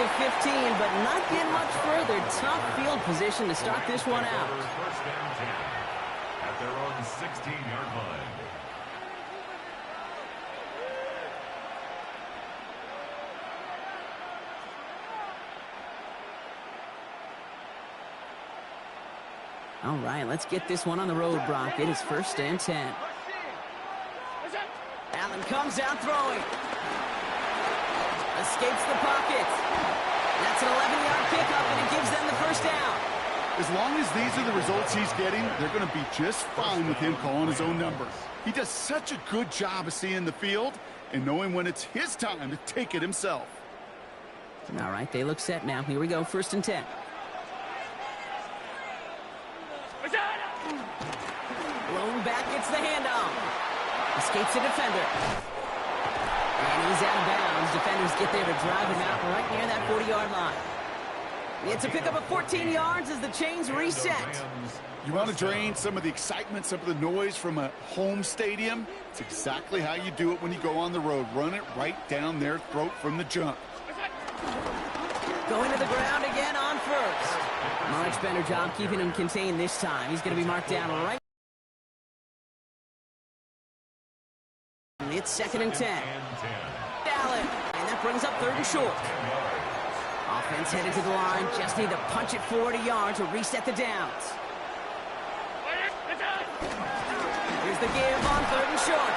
to 15, but not get much further. Tough field position to start this one out. First and 10 at their own 16-yard line. All right, let's get this one on the road, Brock. It is first and 10. Allen comes out throwing. Escapes the pocket. That's an 11-yard pickup, and it gives them the first down. As long as these are the results he's getting, they're going to be just fine with him calling his own number. He does such a good job of seeing the field and knowing when it's his time to take it himself. All right, they look set now. Here we go, first and 10. Blown back, gets the handoff. Escapes the defender. And he's out of bounds. Defenders get there to drive him out right near that 40-yard line. It's a pickup of 14 yards as the chains reset. You want to drain some of the excitement, some of the noise from a home stadium? It's exactly how you do it when you go on the road. Run it right down their throat from the jump. Going to the ground again on first. Much better job keeping him contained this time. He's going to be marked down right. It's second and 10. Allen, and that brings up third and short. Offense headed to the line. Just need to punch it 40 yards to reset the downs. Here's the give on third and short.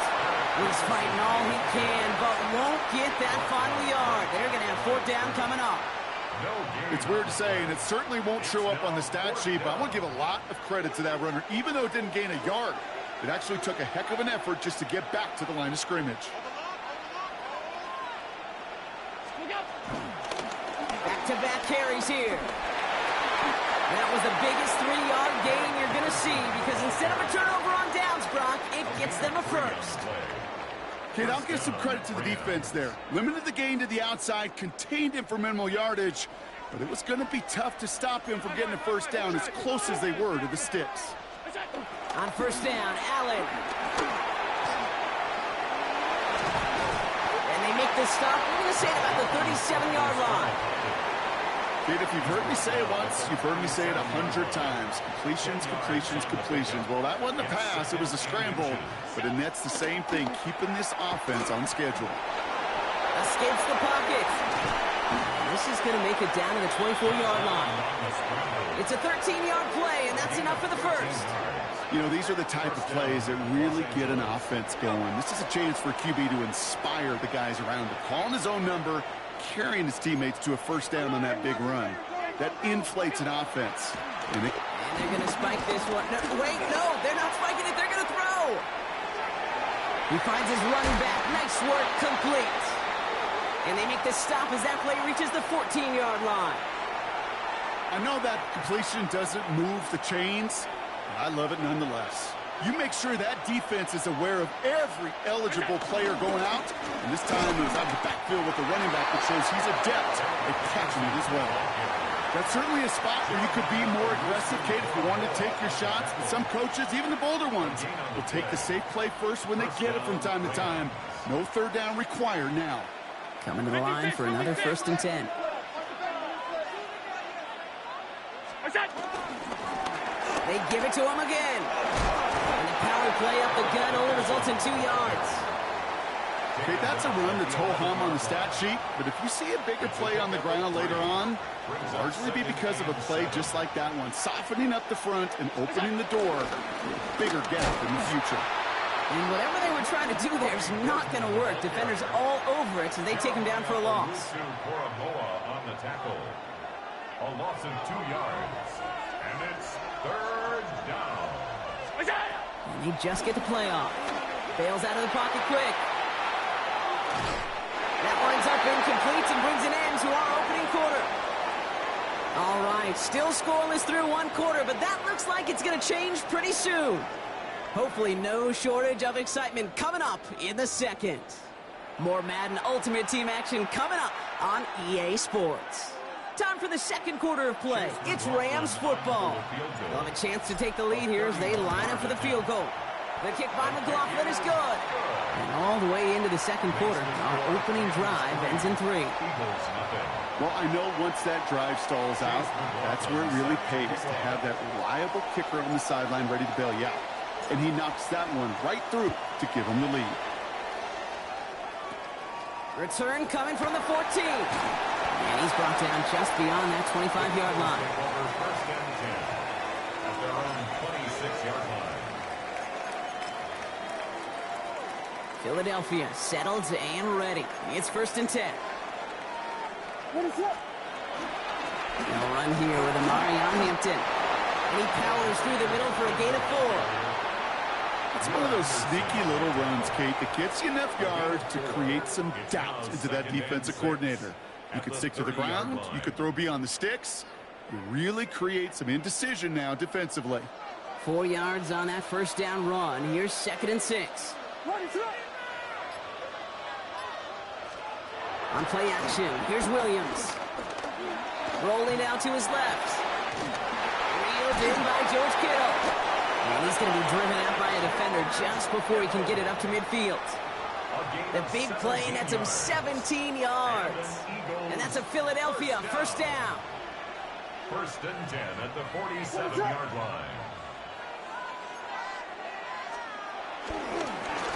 He's fighting all he can, but won't get that final yard. They're going to have fourth down coming up. It's weird to say, and it certainly won't show up on the stat sheet, but I want to give a lot of credit to that runner. Even though it didn't gain a yard, it actually took a heck of an effort just to get back to the line of scrimmage. Back-to-back carries here. That was the biggest 3-yard gain you're going to see because instead of a turnover on downs, Brock, it gets them a first. Kid, I'll give some credit to the defense there. Limited the gain to the outside, contained him for minimal yardage, but it was going to be tough to stop him from getting a first down as close as they were to the sticks. On first down, Allen. And they make the stop. We're going to say it about the 37-yard line. Kid, if you've heard me say it once, you've heard me say it 100 times. Completions, completions, completions. Well, that wasn't a pass. It was a scramble. But in that's the same thing, keeping this offense on schedule. Escapes the pocket. This is going to make it down to the 24-yard line. It's a 13-yard play, and that's enough for the first. You know, these are the type of plays that really get an offense going. This is a chance for QB to inspire the guys around him. Calling his own number, carrying his teammates to a first down on that big run. That inflates an offense. And they're going to spike this one. No, wait, no, they're not spiking it. They're going to throw. He finds his running back. Nice work, complete. And they make the stop as that play reaches the 14-yard line. I know that completion doesn't move the chains, but I love it nonetheless. You make sure that defense is aware of every eligible player going out, and this time it was out of the backfield with the running back that shows he's adept at catching it as well. That's certainly a spot where you could be more aggressive, Kate, if you wanted to take your shots. But some coaches, even the bolder ones, will take the safe play first when they get it from time to time. No third down required now. Coming to the line for another first and 10. They give it to him again. And the power play up the gut only results in 2 yards. Okay, that's a run that's ho-hum on the stat sheet, but if you see a bigger play on the ground later on, it'll largely be because of a play just like that one, softening up the front and opening the door for a bigger gap in the future. And whatever they were trying to do there is not going to work. Defenders all over it, so they take him down for a loss. On the tackle. A loss of 2 yards. And it's third down. And they just get the play off. Bails out of the pocket quick. That winds up incomplete and brings an end to our opening quarter. All right, still scoreless through 1 quarter, but that looks like it's going to change pretty soon. Hopefully no shortage of excitement coming up in the second. More Madden Ultimate Team action coming up on EA Sports. Time for the second quarter of play. It's Rams football. They'll have a chance to take the lead here as they line up for the field goal. The kick by McLaughlin is good. And all the way into the second quarter, our opening drive ends in 3. Eagles nothing. Well, I know once that drive stalls out, that's where it really pays to have that reliable kicker on the sideline ready to bail you out. And he knocks that one right through to give him the lead. Return coming from the 14. And he's brought down just beyond that 25-yard line. First and 10 at their own 26-yard line. Philadelphia settled and ready. It's first and 10. They'll run here with Amari on Hampton. And he powers through the middle for a gain of 4. It's one of those sneaky little runs, Kate, that gets you enough yards to create some doubt into that defensive coordinator. You could stick to the ground. You could throw beyond the sticks. You really create some indecision now defensively. 4 yards on that first down run. Here's second and 6. On play action, here's Williams. Rolling out to his left. Reeled in by George Kittle. And he's going to be driven out by a defender just before he can get it up to midfield. The big play nets him 17 yards. And that's a Philadelphia first down. First and 10 at the 47-yard line.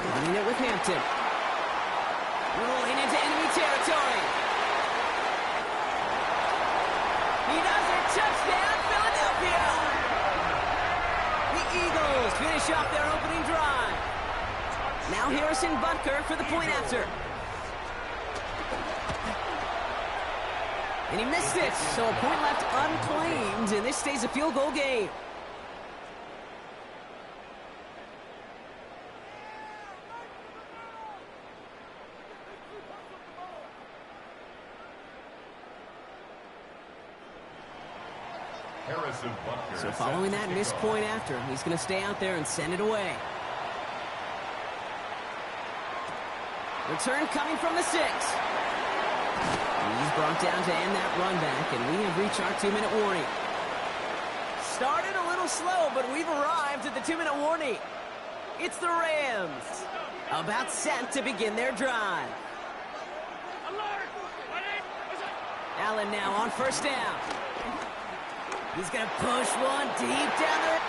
Running it with Hampton. Rolling into enemy territory. He does it. Touchdown, Philadelphia. The Eagles finish off their opening drive. Now Harrison Butker for the point after. And he missed it, so a point left unclaimed, and this stays a field goal game. So following that missed point after, he's going to stay out there and send it away. Return coming from the 6. He's brought down to end that run back, and we have reached our 2-minute warning. Started a little slow, but we've arrived at the 2-minute warning. It's the Rams, about set to begin their drive. Allen now on first down. He's going to push one deep down there.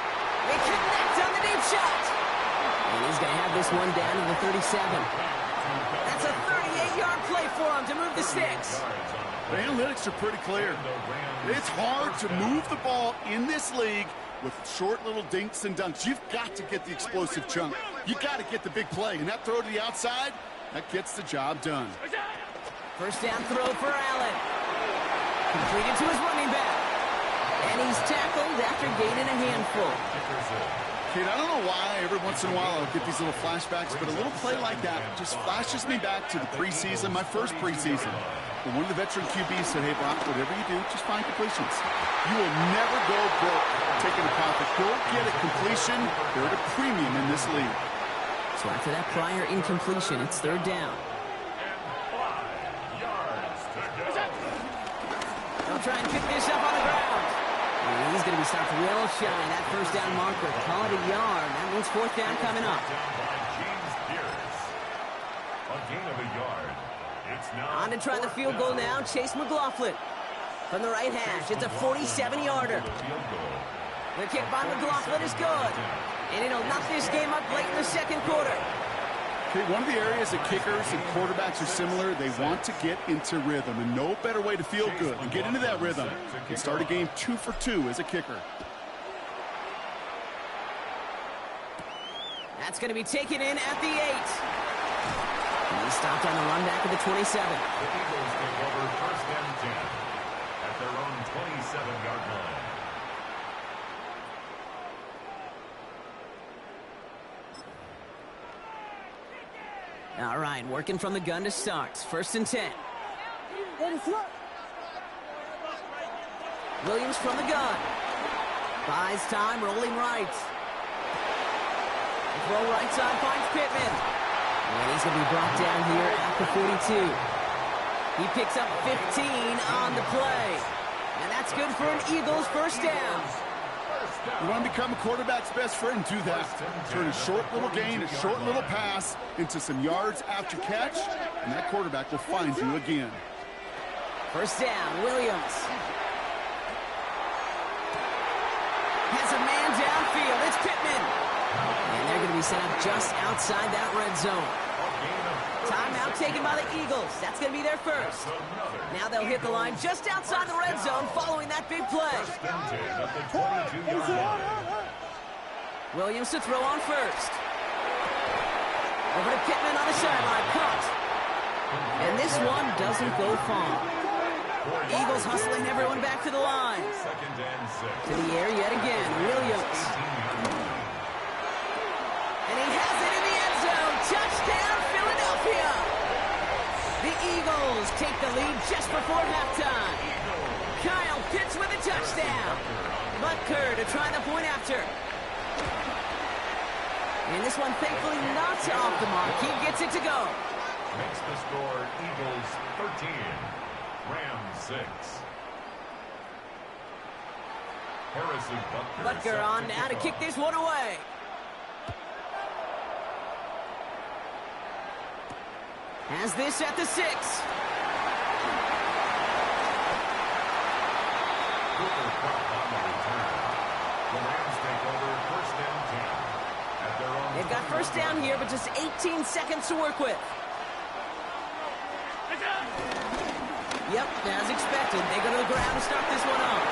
They connect on the deep shot. And he's going to have this one down to the 37. That's a 38-yard play for him to move the sticks. The analytics are pretty clear. It's hard to move the ball in this league with short little dinks and dunks. You've got to get the explosive chunk. You've got to get the big play. And that throw to the outside, that gets the job done. First down throw for Allen. Completed to his running back. And he's tackled after gaining a handful. Kate, I don't know why every once in a while I'll get these little flashbacks, but a little play like that just flashes me back to the preseason, my first preseason. When one of the veteran QBs said, hey, Brock, whatever you do, just find completions. You will never go broke taking a profit. Go get a completion. They're at a premium in this league. So after that prior incompletion, it's third down. They'll try and pick this up on the ground. And he's going to be stopped real shy. That first down marker, call it a yard. That means fourth down coming up. A gain of a yard. It's now on to try the field goal now, Chase McLaughlin. From the right hash, it's a 47-yarder. The kick by McLaughlin is good. And it'll knock this game up late in the second quarter. Okay, one of the areas that kickers and quarterbacks are similar, they want to get into rhythm, and no better way to feel good and get into that rhythm and start a game 2 for 2 as a kicker. That's going to be taken in at the 8. And he stopped on the run back of the 27. The Eagles take over first and 10 at their own 27-yard line. All right, working from the gun to start. First and 10. Williams from the gun. Buys time, rolling right. The throw right side finds Pittman. And he's going to be brought down here at the 42. He picks up 15 on the play. And that's good for an Eagles first down. You want to become a quarterback's best friend, do that. Turn a short little gain, a short little pass into some yards after catch, and that quarterback will find you again. First down, Williams. Has a man downfield. It's Pittman. And they're going to be set up just outside that red zone. Timeout taken by the Eagles. That's going to be their first. Now they'll hit the line just outside the red zone following that big play. Williams to throw on first. Over to Pittman on the sideline. Caught. And this one doesn't go far. Eagles hustling everyone back to the line. To the air yet again. Williams. And he has it in the end zone. Touchdown, Philadelphia. The Eagles take the lead just before halftime. Kyle Pitts with a touchdown. Butker to try the point after. And this one thankfully not off the mark. He gets it to go. Makes the score Eagles 13, Rams 6. Harrison Butker on now to kick this one away. Has this at the 6. They've got first down here, but just 18 seconds to work with. Yep, as expected, they go to the ground to start this one off.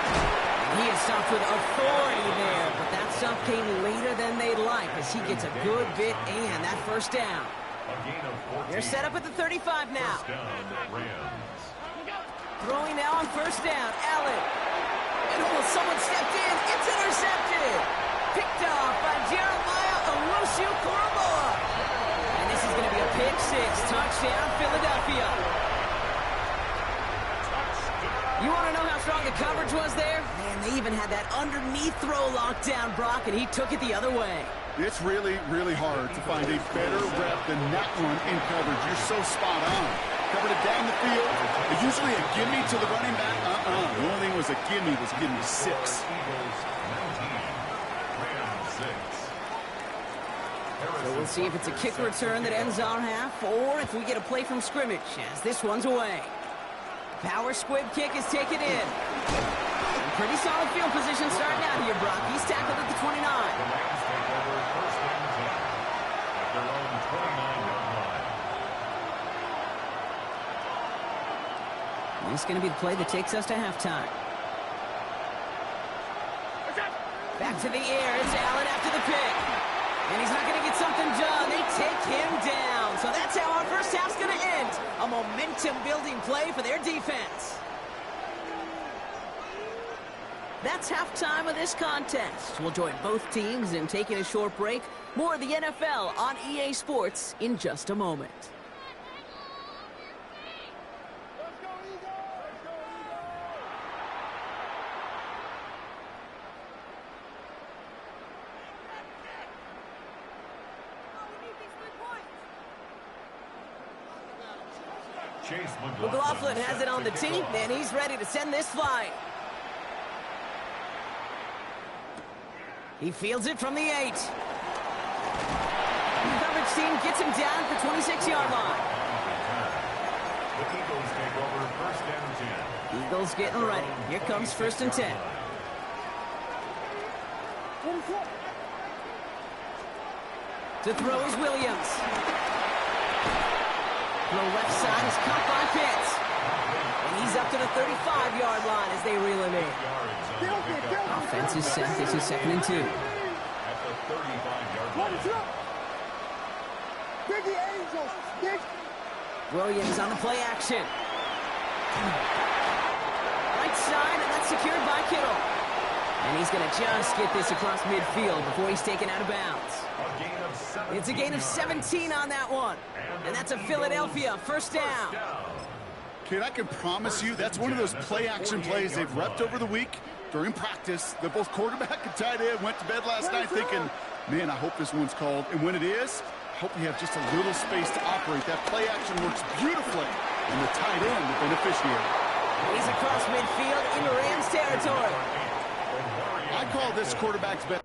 He is stopped with authority there, but that stop came later than they'd like as he gets a good bit and that first down. They're set up at the 35 now. Throwing now on first down, Allen. And almost someone stepped in. It's intercepted. Picked off by Jeremiah Owusu-Koramoah. And this is going to be a pick 6. Touchdown, Philadelphia. You want to know how strong the coverage was there? Man, they even had that underneath throw locked down, Brock, and he took it the other way. It's really, really hard to find a better rep than that one in coverage. You're so spot on. Covered it down the field. Usually a gimme to the running back. The only thing was a gimme 6. So we'll see if it's a kick return that ends our half or if we get a play from scrimmage as this one's away. Power squib kick is taken in. Pretty solid field position starting out here, Brock. He's tackled at the 29. This is going to be the play that takes us to halftime. Back to the air. It's Allen after the pick. And he's not going to get something done. They take him down. So that's how our first half's going to end. A momentum-building play for their defense. That's halftime of this contest. We'll join both teams in taking a short break. More of the NFL on EA Sports in just a moment. McLaughlin has it on the tee, and he's ready to send this flying. He fields it from the 8. The coverage team gets him down at the 26-yard line. The Eagles take over first and 10. Eagles getting ready. Here comes first and 10. To throw is Williams. Throw left side is caught by Pitts. And he's up to the 35-yard line as they reel him in. Offense is set. This is 2nd and 2. At the 35-yard line. Williams on the play action. Right side, and that's secured by Kittle. And he's going to just get this across midfield before he's taken out of bounds. It's a gain of 17 on that one. And that's a Philadelphia first down. Kid, I can promise you that's one of those play-action plays they've repped over the week during practice. That both quarterback and tight end went to bed last night thinking, man, I hope this one's called. And when it is, I hope we have just a little space to operate. That play-action works beautifully. And the tight end, the beneficiary. He's across midfield into Rams territory. I call this quarterback's best.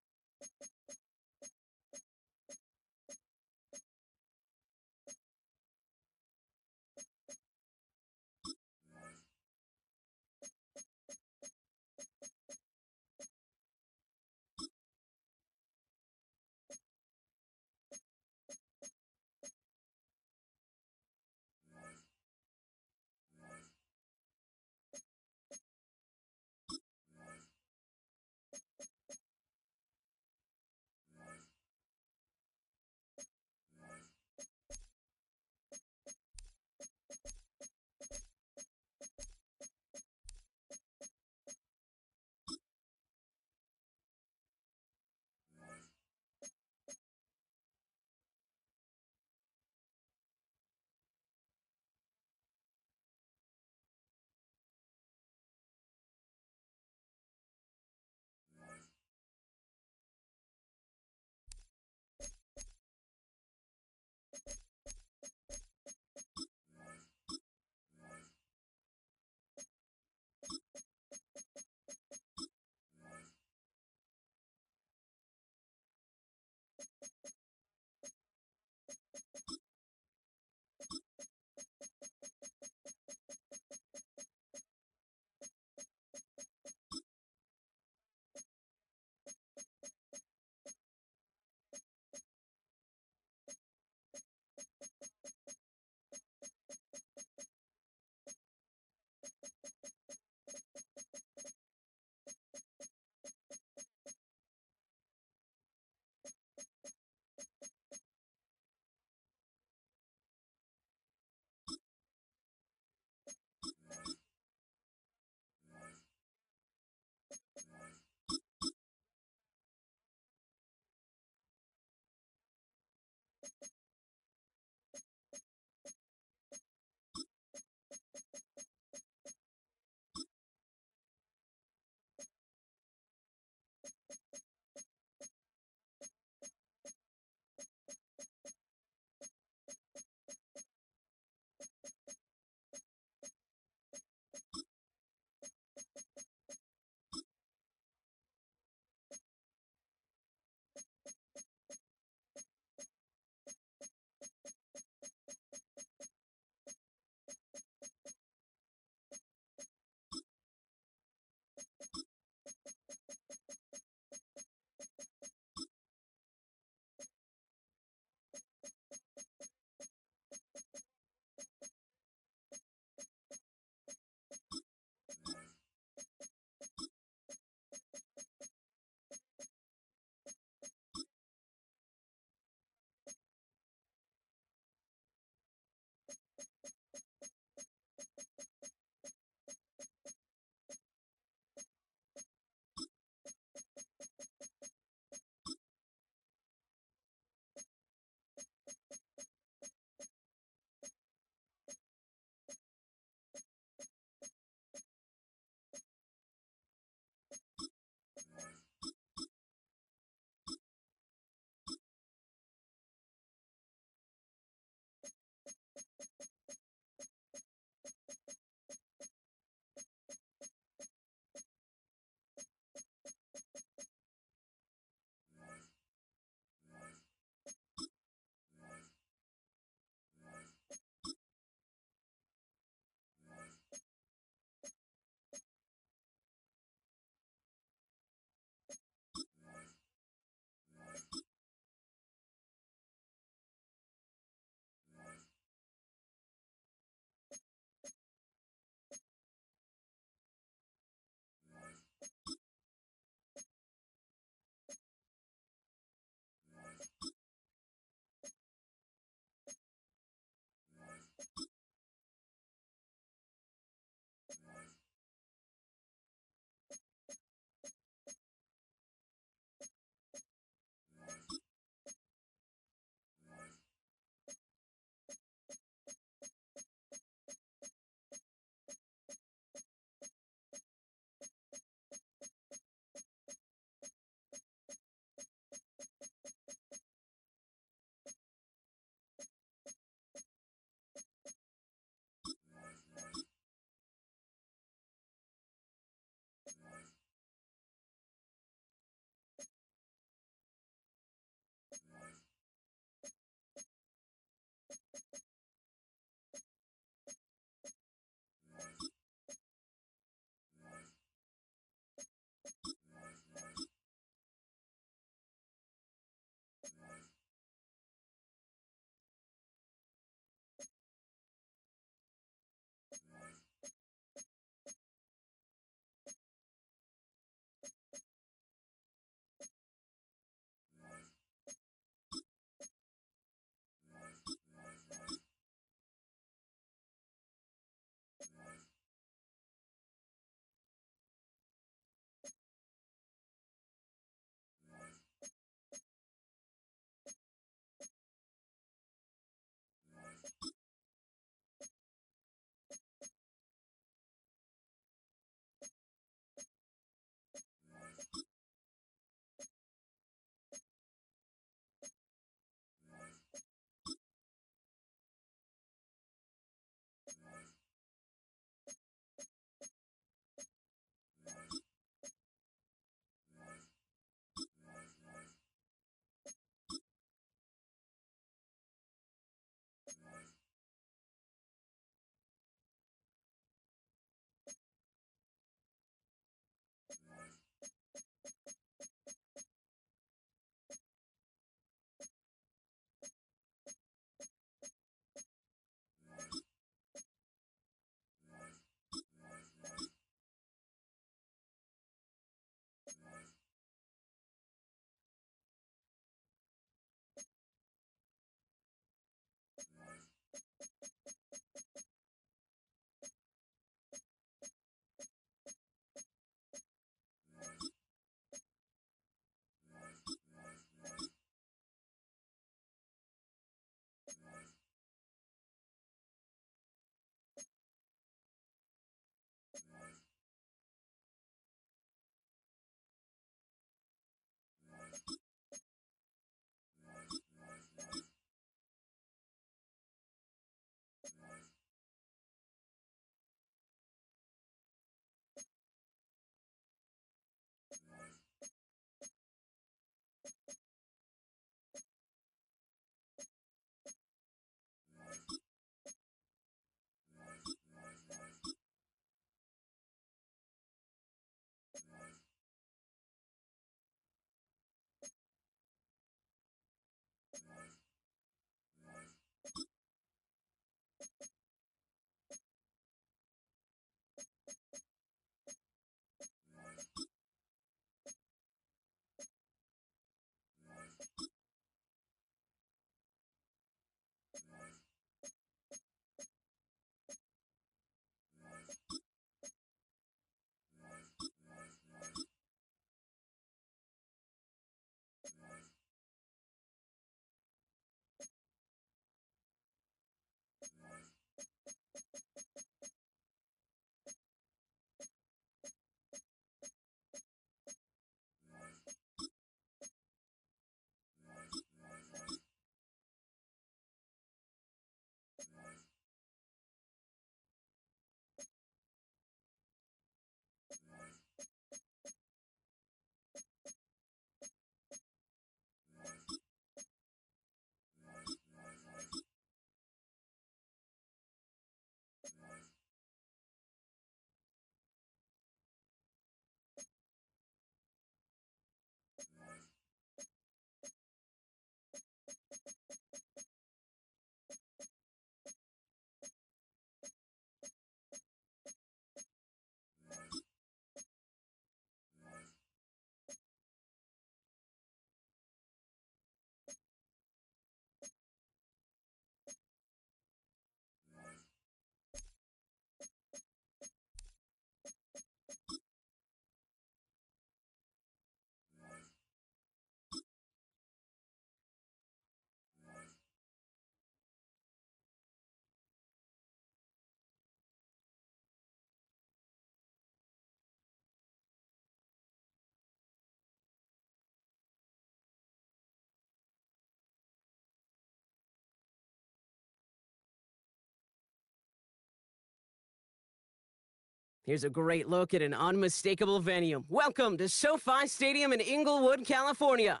Here's a great look at an unmistakable venue. Welcome to SoFi Stadium in Inglewood, California.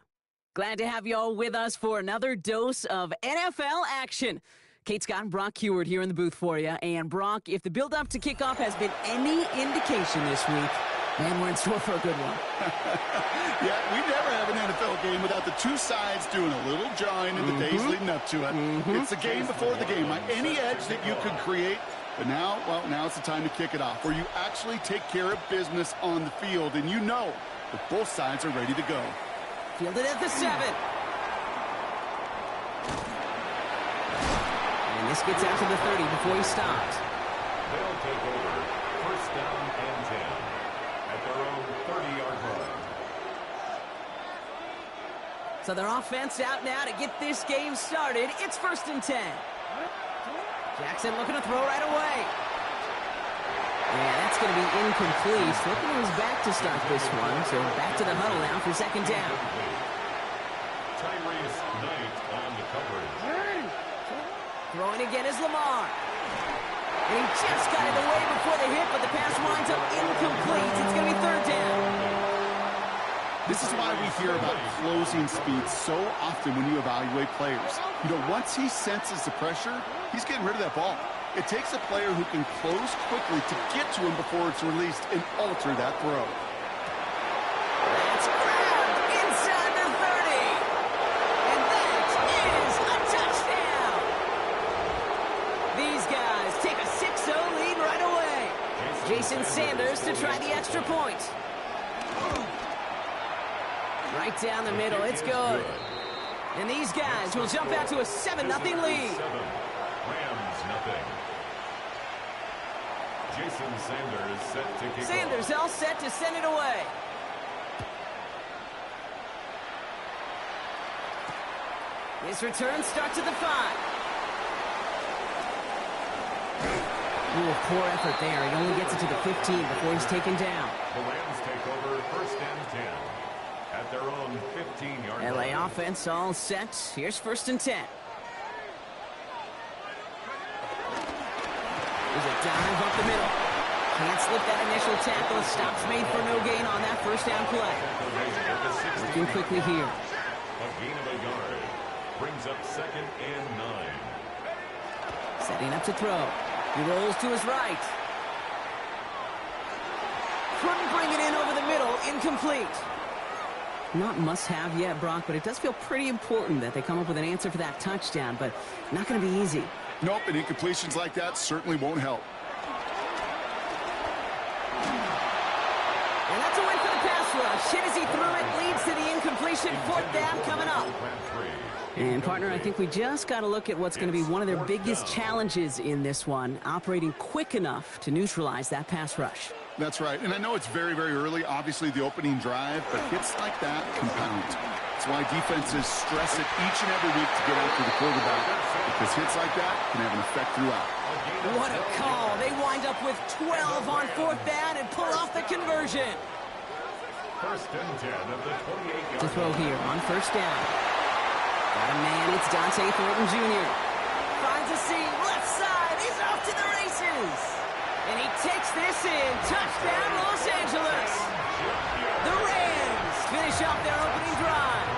Glad to have you all with us for another dose of NFL action. Kate Scott and Brock Heward here in the booth for you. And Brock, if the build-up to kickoff has been any indication this week, man, we're in store for a good one. Yeah, we never have an NFL game without the two sides doing a little jawing in the days leading up to it. It's the game before the game. Any edge that you could create. But now, well, now it's the time to kick it off, where you actually take care of business on the field, and you know that both sides are ready to go. Fielded at the 7. And this gets out to the 30 before he stopped. They'll take over first down and 10 at their own 30-yard line. So their offense out now to get this game started. It's first and 10. Jackson looking to throw right away. Yeah, that's going to be incomplete. Flipping his back to start this one. So back to the huddle now for second down. Tyrese Knight on the coverage. Throwing again is Lamar. And he just got it away before the hit, but the pass winds up incomplete. It's going to be third down. This is why we hear about closing speed so often when you evaluate players. You know, once he senses the pressure, he's getting rid of that ball. It takes a player who can close quickly to get to him before it's released and alter that throw. That's grabbed inside the 30. And that is a touchdown. These guys take a 6-0 lead right away. Jason Sanders to try the extra point. Right down the middle, it's good. And these guys will jump out to a 7-0 lead. Rams nothing. Jason Sanders set to kick Sanders all set to send it away. This return starts at the 5. Ooh, poor effort there. He only gets it to the 15 before he's taken down. The Rams take over first and 10 at their own 15-yard line. LA offense all set. Here's first and 10. There's a dive up the middle. Can't slip that initial tackle. Stops made for no gain on that first down play. Looking quickly here. A gain of a yard brings up second and 9. Setting up to throw. He rolls to his right. Couldn't bring it in over the middle. Incomplete. Not must-have yet, Brock, but it does feel pretty important that they come up with an answer for that touchdown, but not going to be easy. Nope, and incompletions like that certainly won't help. And that's a win for the pass rush. Hit as he threw it, leads to the incompletion. Fourth down coming up. And, partner, I think we just got to look at what's going to be one of their biggest challenges in this one, operating quick enough to neutralize that pass rush. That's right, and I know it's very, very early, obviously the opening drive, but hits like that compound. That's why defenses stress it each and every week to get after the quarterback, because hits like that can have an effect throughout. What a call. They wind up with 12 on fourth down and pull off the conversion. First and 10 of the 28-yard To throw here on first down. Got a man, it's Dante Thornton Jr. Finds a seam, left side, he's off to the races. And he takes this in. Touchdown, Los Angeles. The Rams finish off their opening drive.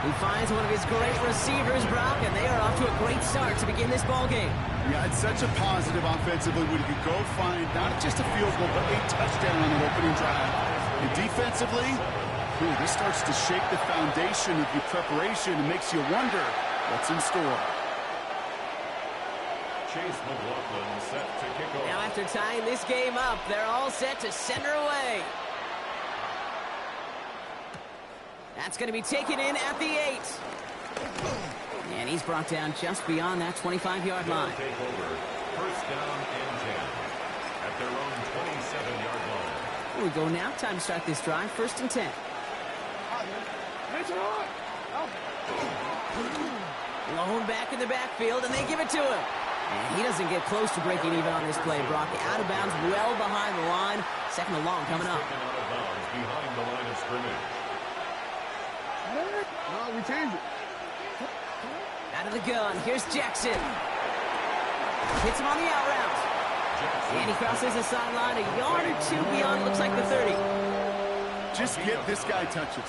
He finds one of his great receivers, Brock, and they are off to a great start to begin this ball game. Yeah, it's such a positive offensively when you can go find not just a field goal, but a touchdown on the opening drive. And defensively, this starts to shake the foundation of your preparation and makes you wonder what's in store. Chase McLaughlin set to kick off. Now after tying this game up, they're all set to send her away. That's going to be taken in at the 8. And he's brought down just beyond that 25-yard line. Take over first down and 10 at their own 27-yard line. Here we go now. Time to start this drive. First and 10. Lone back in the backfield, and they give it to him. And he doesn't get close to breaking even on this play, Brock. Out of bounds, well behind the line. Second and long coming up. Taken out of bounds behind the line of scrimmage. No, we changed it. Out of the gun. Here's Jackson. Hits him on the out route. And he crosses the sideline a yard or two beyond, looks like the 30. Just get this guy touches.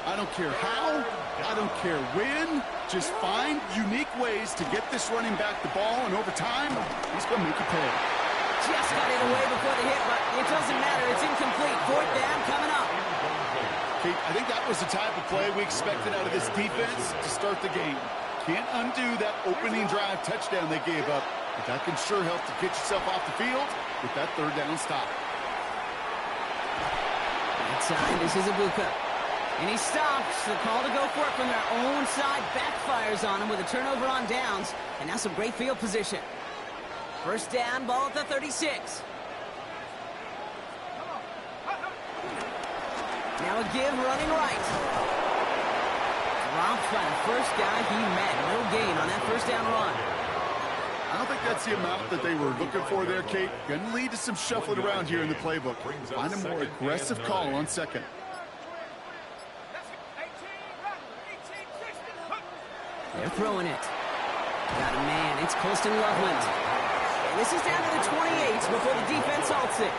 I don't care how, I don't care when. Just find unique ways to get this running back the ball, and over time, he's going to make you pay. Just got it away before the hit, but it doesn't matter. It's incomplete. Fourth down coming up. Kate, I think that was the type of play we expected out of this defense to start the game. Can't undo that opening drive touchdown they gave up, but that can sure help to get yourself off the field with that third down stop. Outside, this is Ibuka. And he stops. The call to go for it from their own side backfires on him with a turnover on downs. And now some great field position. First down, ball at the 36. Now a give running right. Dropped by the first guy he met. No gain on that first down run. I don't think that's the amount that they were looking for there, Kate. Going to lead to some shuffling around here in the playbook. Find a more aggressive call on second. They're throwing it. Got a man. It's Colston Loveland. And this is down to the 28 before the defense halts it.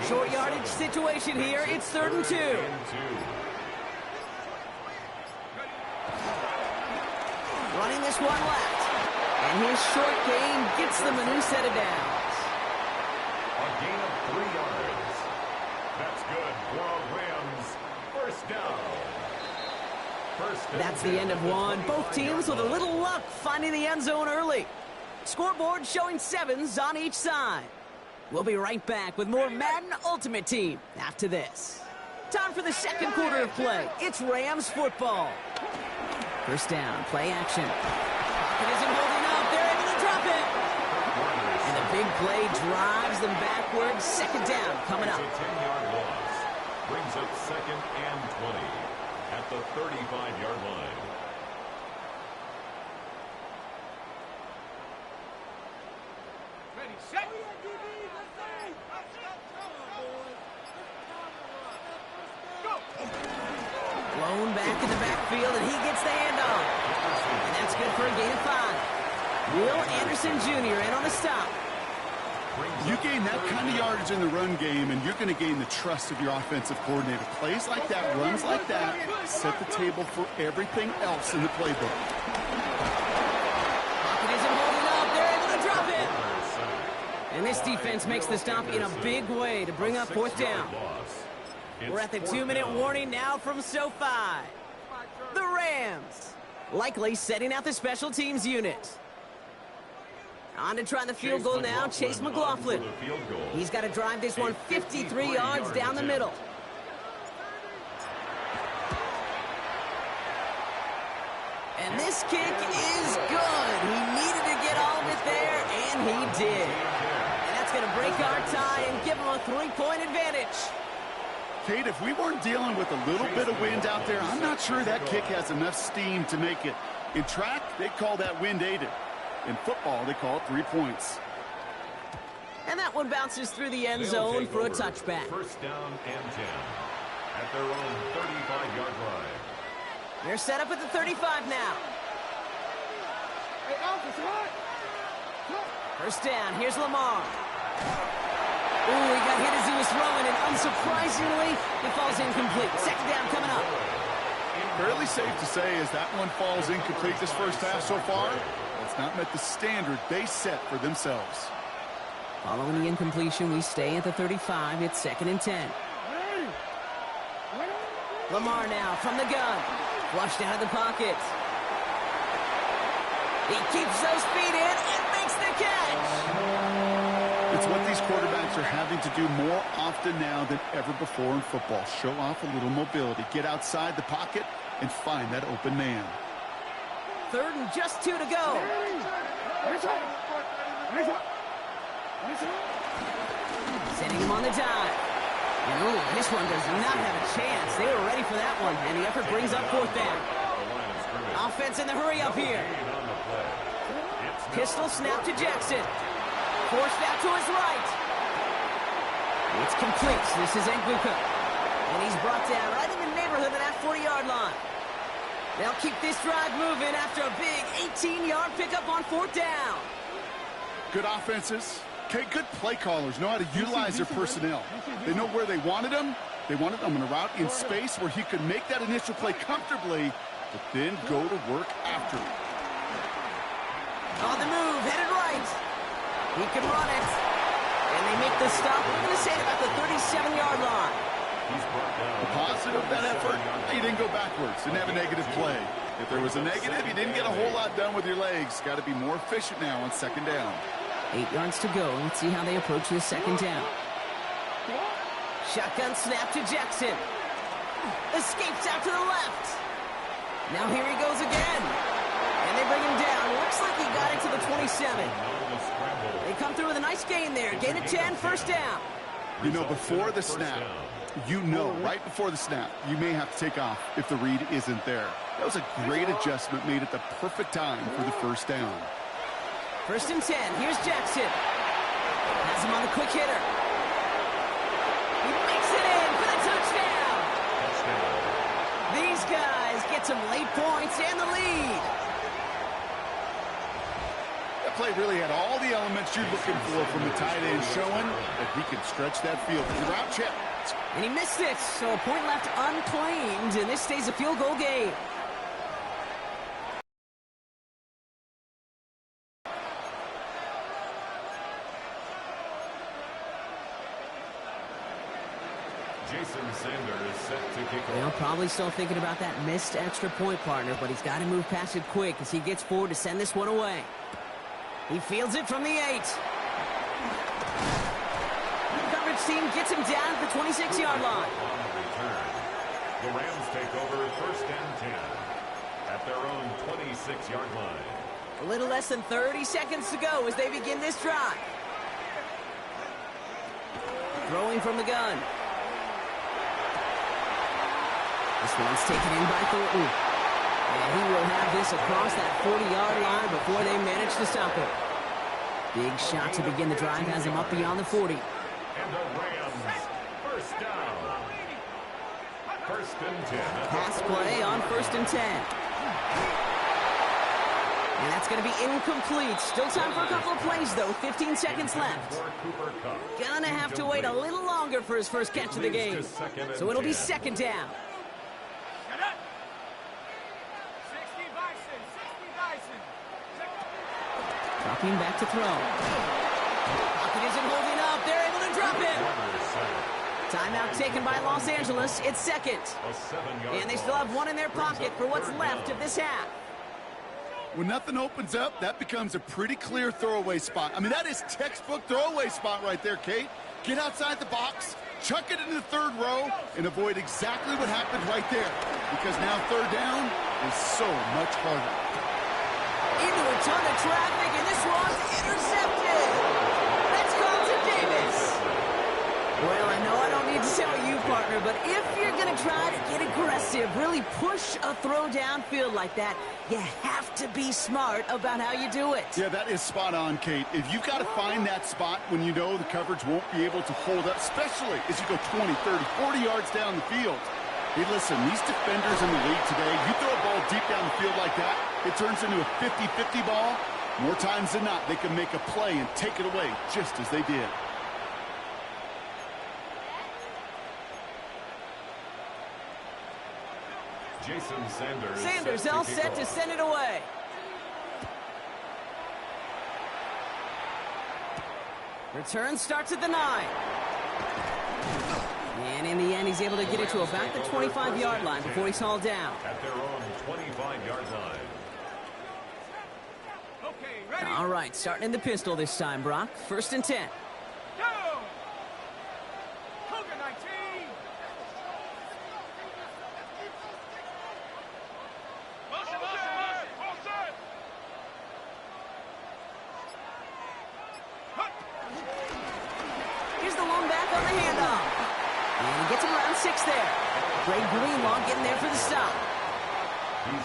Short yardage situation here. It's 3rd and 2. Running this one left. And his short gain gets them a new set of downs. A gain of 3 yards. That's good for Rams. First down. That's the end of one. Both teams with a little luck finding the end zone early. Scoreboard showing 7s on each side. We'll be right back with more Madden Ultimate Team after this. Time for the second quarter of play. It's Rams football. First down, play action. Pocket isn't holding up. They're able to drop it. And the big play drives them backwards. Second down coming up. It's a 10-yard loss. Brings up 2nd and 20 at the 35-yard line. Blown back in the backfield, and he gets the handoff. And that's good for a gain of 5. Will Anderson Jr. in on the stop. You gain that kind of yardage in the run game, and you're going to gain the trust of your offensive coordinator. Plays like that, runs like that, set the table for everything else in the playbook. Pocket isn't holding up. They're able to drop it. And this defense makes the stop in a big way to bring up 4th down. We're at the 2-minute warning now from SoFi. The Rams likely setting out the special teams unit. On to try the field goal now, Chase McLaughlin. He's got to drive this one 53 yards down the middle. And this kick is good. He needed to get all of it there, and he did. And that's going to break our tie and give him a 3-point advantage. Kate, if we weren't dealing with a little bit of wind out there, I'm not sure that kick has enough steam to make it. In track, they call that wind aided. In football, they call it 3 points. And that one bounces through the end zone for a touchback. First down and 10 at their own 35-yard line. They're set up at the 35 now. First down, here's Lamar. Ooh, he got hit as he was throwing, and unsurprisingly, it falls incomplete. Second down coming up. Fairly safe to say as that one falls incomplete this first half so far, it's not met the standard they set for themselves. Following the incompletion, we stay at the 35. It's 2nd and 10. Lamar now from the gun. Flushed out of the pocket. He keeps those feet in and makes the catch. It's what these quarterbacks are having to do more often now than ever before in football. Show off a little mobility. Get outside the pocket and find that open man. 3rd and just 2 to go. Sending him on the dive. And ooh, this one does not have a chance. They were ready for that one, and the effort brings up 4th down. Offense in the hurry up here. Pistol snap to Jackson. Forced out to his right. It's complete. This is Nguka. And he's brought down right in the neighborhood of that 40-yard line. They'll keep this drive moving after a big 18-yard pickup on 4th down. Good offenses. Okay, good play callers know how to utilize their personnel. They know where they wanted him. They wanted him in a route in space where he could make that initial play comfortably, but then go to work after it. On the move, headed right. He can run it. And they make the stop. We're going to say about the 37-yard line. The positive of that effort, he didn't go backwards. Didn't have a negative play. If there was a negative, you didn't get a whole lot done with your legs. Got to be more efficient now on second down. 8 yards to go. Let's see how they approach this second down. Shotgun snap to Jackson. Escapes out to the left. Now here he goes again. And they bring him down. Looks like he got into the 27. They come through with a nice gain there. Gain of 10, first down. You know, before the snap, right before the snap, you may have to take off if the read isn't there. That was a great adjustment made at the perfect time for the first down. First and 10. Here's Jackson. Has him on the quick hitter. He makes it in for the touchdown. These guys get some late points and the lead. That play really had all the elements you're looking for from the tight end, showing that he can stretch that field. The route check. And he missed it, so a point left unclaimed, and this stays a field goal game. Jason Sanders set to kick off. Probably still thinking about that missed extra point, partner, but he's got to move past it quick as he gets forward to send this one away. He fields it from the 8. Coverage team gets him down at the 26-yard line. On the return, the Rams take over first and 10 at their own 26-yard line. A little less than 30 seconds to go as they begin this drive. Throwing from the gun. This one's taken in by Thornton. And he will have this across that 40-yard line before they manage to stop it. Big shot to begin the drive has him up beyond the 40. And the Rams, first down. First and 10. Pass play on first and 10. And that's going to be incomplete. Still time for a couple of plays, though. 15 seconds left. Gonna have to wait a little longer for his first catch of the game. So it'll be second down. Dropping back to throw. Pocket isn't holding up. They're able to drop it. Timeout taken by Los Angeles. It's second. And they still have one in their pocket for what's left of this half. When nothing opens up, that becomes a pretty clear throwaway spot. I mean, that is textbook throwaway spot right there, Kate. Get outside the box, chuck it into the third row, and avoid exactly what happened right there. Because now third down is so much harder. Into a ton of traffic, and this one's intercepted. That's called to Davis. Well, I know I don't need to tell you, partner, but if you're going to try to get aggressive, really push a throw downfield like that, you have to be smart about how you do it. Yeah, that is spot on, Kate. If you've got to find that spot when you know the coverage won't be able to hold up, especially as you go 20, 30, 40 yards down the field. Hey, listen, these defenders in the league today, you throw a ball deep down the field like that, it turns into a 50-50 ball. More times than not, they can make a play and take it away just as they did. Jason Sanders. Sanders all set to send it away. Return starts at the 9. And in the end, he's able to get it to about the 25-yard line before he's hauled down. At their own 25-yard line. All right, starting in the pistol this time, Brock. First and 10. Here's the long back on the handoff. And he gets him around 6 there. Greg Greenlaw getting there for the stop.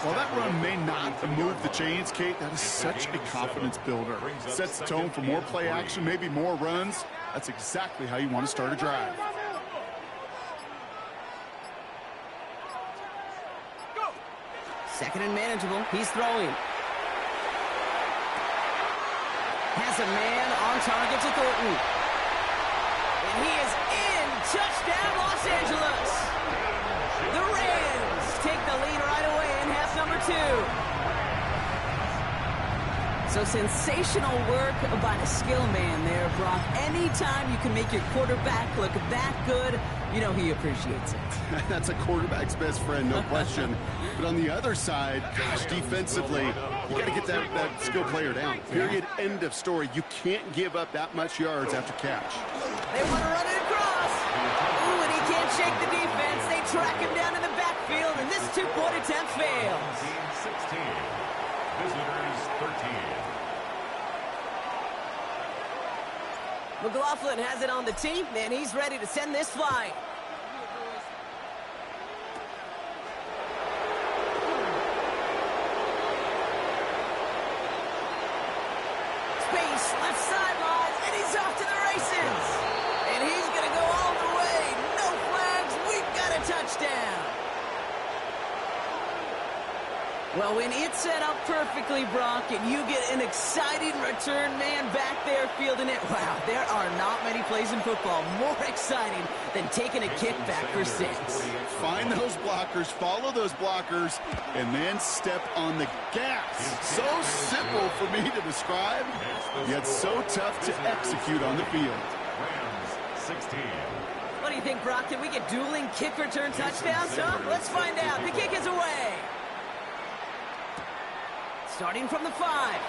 While that run may not move the chains, Kate, that is such a confidence builder. Sets the tone for more play action, maybe more runs. That's exactly how you want to start a drive. Second and manageable. He's throwing. Has has a man on target to Thornton. And he is in. Touchdown, Los Angeles. The Rams take the lead right away in half number 2. So sensational work by the skill man there, Brock. Anytime you can make your quarterback look that good, you know he appreciates it. That's a quarterback's best friend, no question. But on the other side, gosh, defensively, you got to get that skill player down. Period, end of story. You can't give up that much yards after catch. They want to run it across. Ooh, and he can't shake the defense. They track him down in the backfield, and this two-point attempt fails. 16. Visitors 13. McLaughlin has it on the tee, and he's ready to send this flying. Space, left sideline, and he's off to the races. And he's going to go all the way. No flags, we've got a touchdown. Well, when it's set up perfectly, Brock, and you get an exciting return man back there fielding it, wow, there are not many plays in football more exciting than taking a kickback for 6. Find those blockers, follow those blockers, and then step on the gas. So simple for me to describe, yet so tough to execute on the field. Rams 16. What do you think, Brock? Can we get dueling kick return touchdowns, huh? Let's find out. The kick is away. Starting from the 5.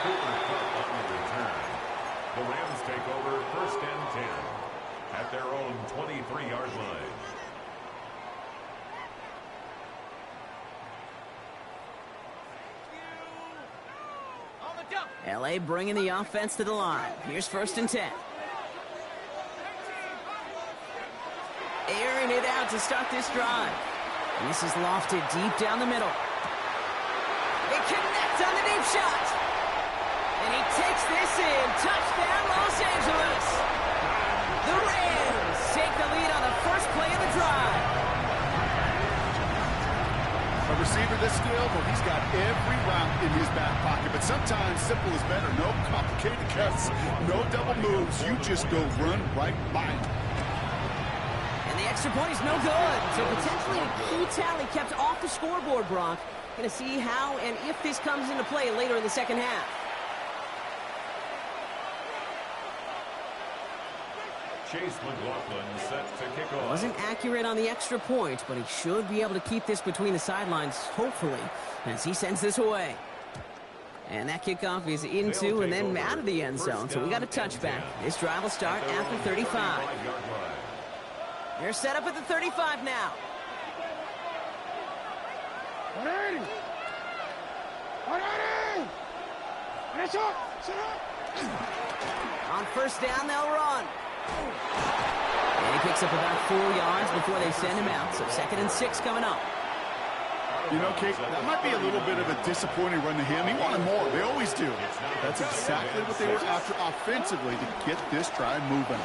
Cooper Kupp on the return. The Rams take over 1st and 10 at their own 23-yard line. L.A. bringing the offense to the line. Here's 1st and 10. Airing it out to start this drive. And this is lofted deep down the middle. They connect on the deep shot. And he takes this in. Touchdown, Los Angeles. The Rams take the lead on the first play of the drive. A receiver this skilled, well, he's got every route in his back pocket. But sometimes simple is better. No complicated cuts, no double moves. You just go run right by him. And the extra point is no good. So potentially a key tally kept off the scoreboard, Brock. Going to see how and if this comes into play later in the second half. Chase McLaughlin set to kick off. Wasn't accurate on the extra point, but he should be able to keep this between the sidelines, hopefully, as he sends this away. And that kickoff is into and then out of the end zone, so we got a touchback. This drive will start after 35. They're set up at the 35 now. 180! 180! Hands up! Sit up! On 1st down, they'll run. And he picks up about 4 yards before they send him out, so 2nd and 6 coming up. You know, Kate, that might be a little bit of a disappointing run to him. He wanted more. They always do. That's exactly what they were after offensively to get this drive moving.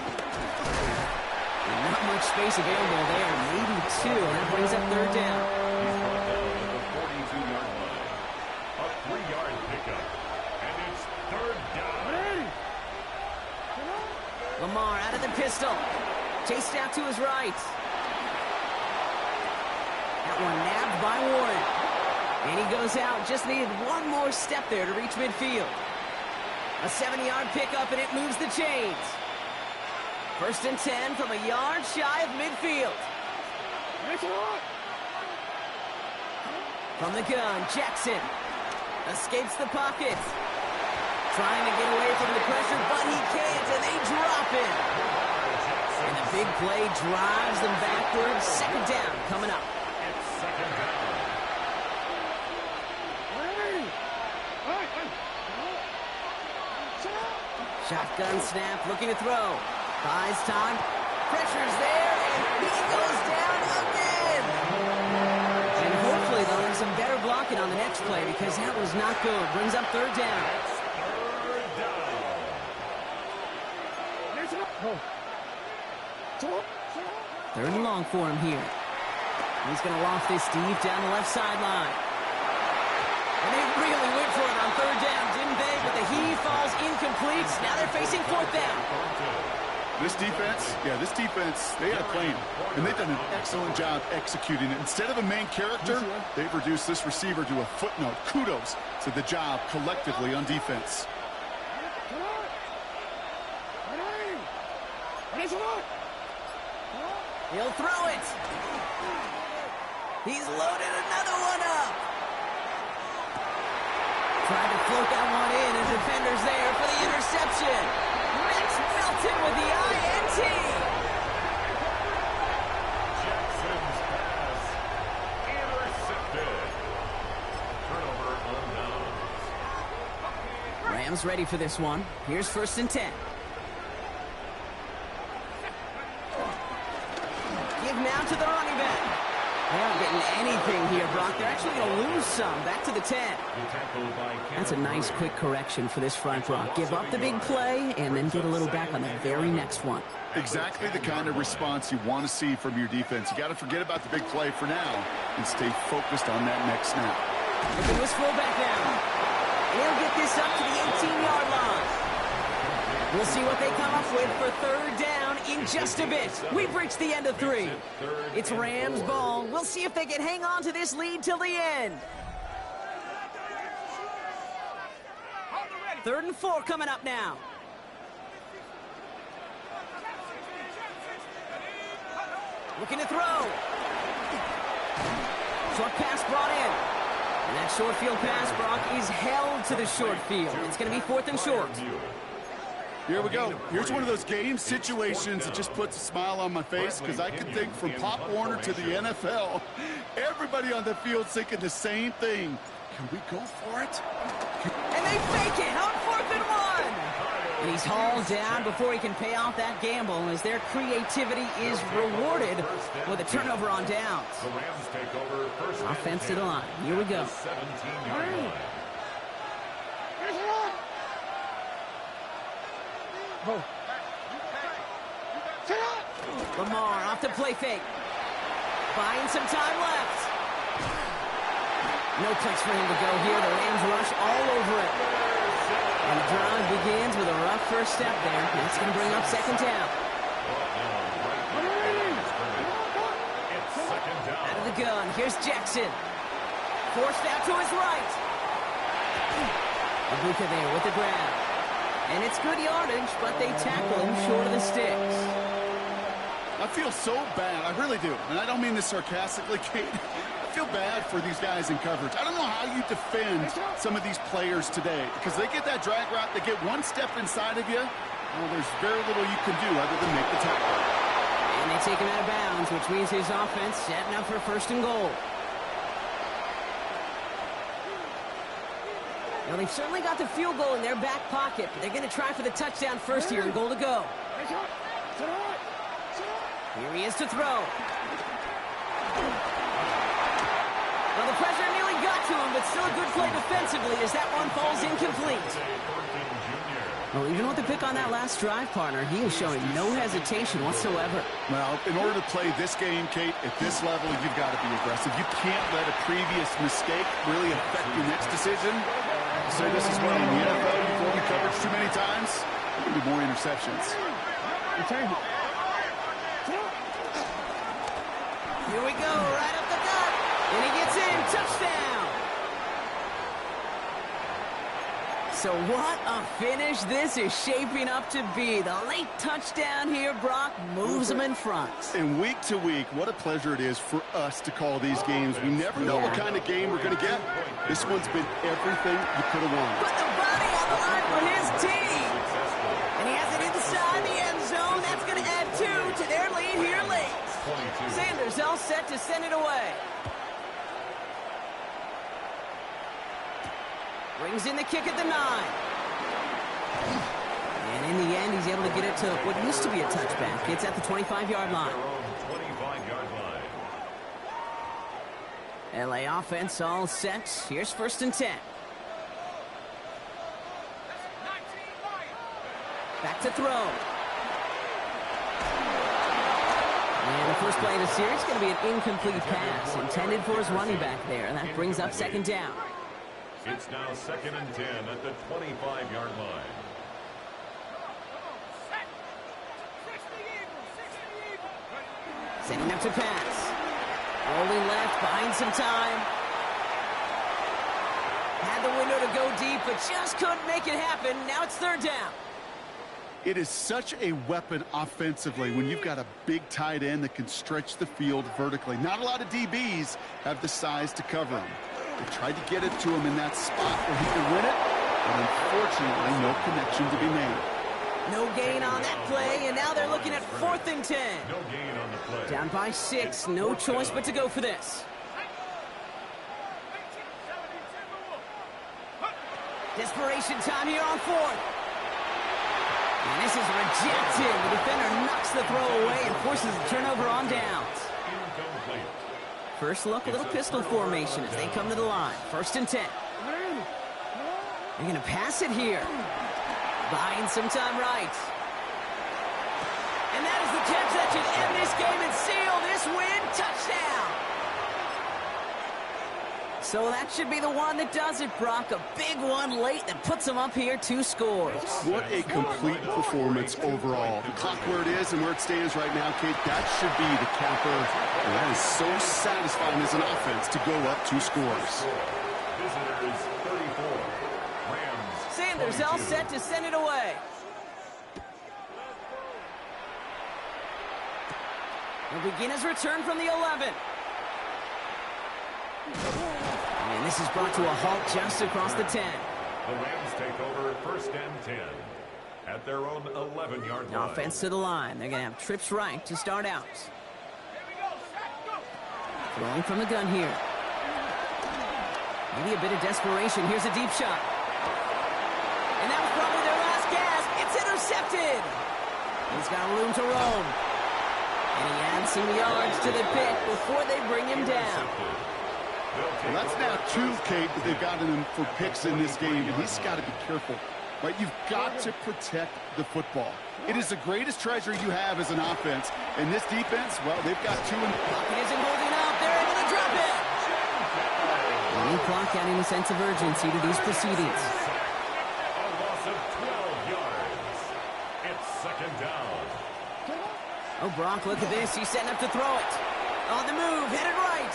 Not much space available there, maybe 2, and that brings up 3rd down. He's brought down at the 42-yard line. A 3-yard pickup, and it's 3rd down. Lamar out of the pistol. Chased out to his right. That one nabbed by Warren. And he goes out. Just needed one more step there to reach midfield. A 70-yard pickup, and it moves the chains. 1st and 10 from a yard shy of midfield. From the gun, Jackson escapes the pocket. Trying to get away from the pressure, but he can't, and they drop him. And the big play drives them backwards. 2nd down coming up. It's 2nd down. Shotgun snap, looking to throw. Buys time. Pressure's there, and he goes down again. And hopefully they'll have some better blocking on the next play because that was not good. Brings up 3rd down. Third and long for him here. He's going to loft this deep down the left sideline. And they really went for it on third down, didn't they? But the heave falls incomplete. Now they're facing fourth down. This defense, they had a plan, and they've done an excellent job executing it. Instead of a main character, they've reduced this receiver to a footnote. Kudos to the job collectively on defense. He'll throw it. He's loaded another one up. Trying to float that one in, and defender's there for the interception. Max Melton with the INT. Jackson's pass intercepted. Turnover on downs. Rams ready for this one. Here's 1st and 10. Give now to the running back. They aren't getting anything here, Brock. They're actually going to lose some. Back to the 10. That's a nice quick correction for this front, Brock. Give up the big play and then get a little back on the very next one. Exactly the kind of response you want to see from your defense. You got to forget about the big play for now and stay focused on that next snap. Looking with fullback now. He'll get this up to the 18-yard line. We'll see what they come up with for third down in just a bit. We've reached the end of 3. It's Rams ball. We'll see if they can hang on to this lead till the end. 3rd and 4 coming up now. Looking to throw. Short pass brought in. And that short field pass, Brock, is held to the short field. It's going to be 4th and short. Here we go. Here's one of those game situations that just puts a smile on my face because I can think from Pop Warner to the NFL, everybody on the field thinking the same thing. Can we go for it? And they fake it on 4th and 1. And he's hauled down before he can pay off that gamble as their creativity is rewarded with a turnover on downs. The Rams take over first. Offense to the line. Here we go. 17-yard line. Lamar off the play fake. Buying some time left. No place for him to go here. The Rams rush all over it. And the drive begins with a rough first step there. That's going to bring up 2nd down. It's 2nd down. Out of the gun. Here's Jackson. Forced out to his right. Abuka there with the grab. And it's good yardage, but they tackle him short of the sticks. I feel so bad. I really do. And I don't mean this sarcastically, Kate. I feel bad for these guys in coverage. I don't know how you defend some of these players today because they get that drag route, they get one step inside of you. Well, there's very little you can do other than make the tackle. And they take him out of bounds, which means his offense setting up for 1st and goal. Now, they've certainly got the field goal in their back pocket, but they're going to try for the touchdown first here and goal to go. Here he is to throw. Well, the pressure nearly got to him, but still a good play defensively as that one falls incomplete. Well, even with the pick on that last drive, partner, he is showing no hesitation whatsoever. Well, in order to play this game, Kate, at this level, you've got to be aggressive. You can't let a previous mistake really affect your next decision. I say this as well. In the NFL, you throw the coverage too many times, there will be more interceptions. Here we go, right up the gut. And he gets in, touchdown. So what a finish this is shaping up to be. The late touchdown here, Brock, moves them in front. And week to week, what a pleasure it is for us to call these games. We never know what kind of game we're going to get. This one's been everything you could have wanted. Put the body on the line for his team. And he has it inside the end zone. That's going to add 2 to their lead here late. Sanders all set to send it away. Brings in the kick at the 9. And in the end, he's able to get it to what used to be a touchback. It's at the 25-yard line. 25-yard line. LA offense all set. Here's 1st and 10. Back to throw. And the first play of the series is going to be an incomplete pass intended for his running back there. And that brings up 2nd down. It's now 2nd and 10 at the 25-yard line. Setting up to pass. Rolling left, buying some time. Had the window to go deep, but just couldn't make it happen. Now it's 3rd down. It is such a weapon offensively when you've got a big tight end that can stretch the field vertically. Not a lot of DBs have the size to cover him. They tried to get it to him in that spot where he could win it, but unfortunately, no connection to be made. No gain on that play, and now they're looking at 4th and 10. No gain on the play. Down by 6, no choice but to go for this. Desperation time here on 4th. And this is rejected. The defender knocks the throw away and forces a turnover on downs. Incomplete. First look, a little pistol formation as they come to the line. 1st and 10. They're going to pass it here. Buying some time right. And that is the catch that should end this game and seal this win. Touchdown! So that should be the one that does it, Brock. A big one late that puts them up here 2 scores. What a complete performance overall. The clock where it is and where it stands right now, Kate, that should be the capper. And that is so satisfying as an offense to go up 2 scores. Visitors 34. Rams Sanders 22. all set to send it away. He'll begin his return from the 11. And this is brought to a halt just across the 10. The Rams take over 1st and 10 at their own 11-yard line. Offense to the line. They're going to have trips right to start out. Throwing from the gun here. Maybe a bit of desperation. Here's a deep shot. And that was probably their last gasp. It's intercepted. He's got room to roam. And he adds some yards to the pit before they bring him down. Well, that's now 2, Kate, that they've gotten him for picks in this game, and he's got to be careful. Right? You've got to protect the football. It is the greatest treasure you have as an offense. And this defense, well, they've got 2 in. Pocket isn't holding up. They're able to drop it. Any clock adding a sense of urgency to these proceedings. A loss of 12 yards. It's 2nd down. Oh, Brock, look at this. He's setting up to throw it. On the move, headed right.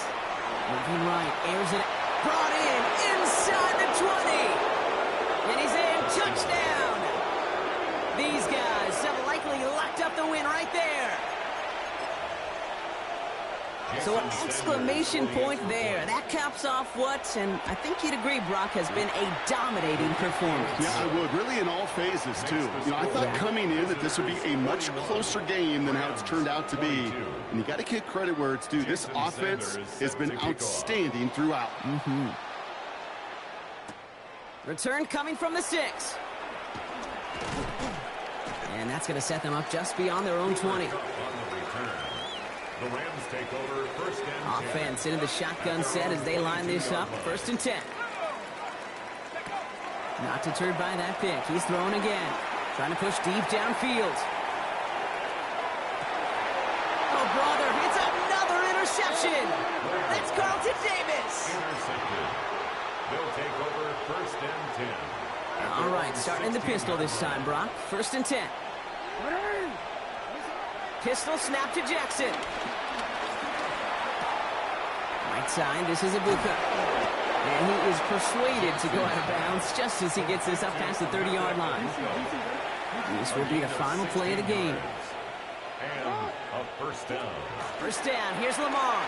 Moving right, airs it. Brought in, inside the 20. And he's in, touchdown. These guys have likely locked up the win right there. So an exclamation point there. That caps off what, and I think you'd agree, Brock, has been a dominating performance. Yeah, I would. Really in all phases, too. You know, I thought coming in that this would be a much closer game than how it's turned out to be. And you got to give credit where it's due. This offense has been outstanding throughout. Return coming from the 6. And that's going to set them up just beyond their own 20. The Rams take over 1st and 10. Offense into the shotgun set as they line this up. 1st and 10. Not deterred by that pick. He's throwing again. Trying to push deep downfield. Oh, brother, it's another interception. That's Carlton Davis. Intercepted. They'll take over 1st and 10. All right, starting in the pistol this time, Brock. 1st and 10. Pistol snap to Jackson. Right side, this is Ibuka. And he is persuaded to go out of bounds just as he gets this up past the 30-yard line. This will be the final play of the game. And a 1st down. 1st down, here's Lamar.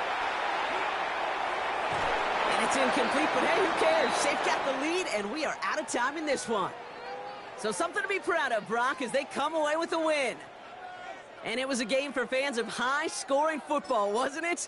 And it's incomplete, but hey, who cares? They've got the lead, and we are out of time in this one. So something to be proud of, Brock, as they come away with a win. And it was a game for fans of high-scoring football, wasn't it?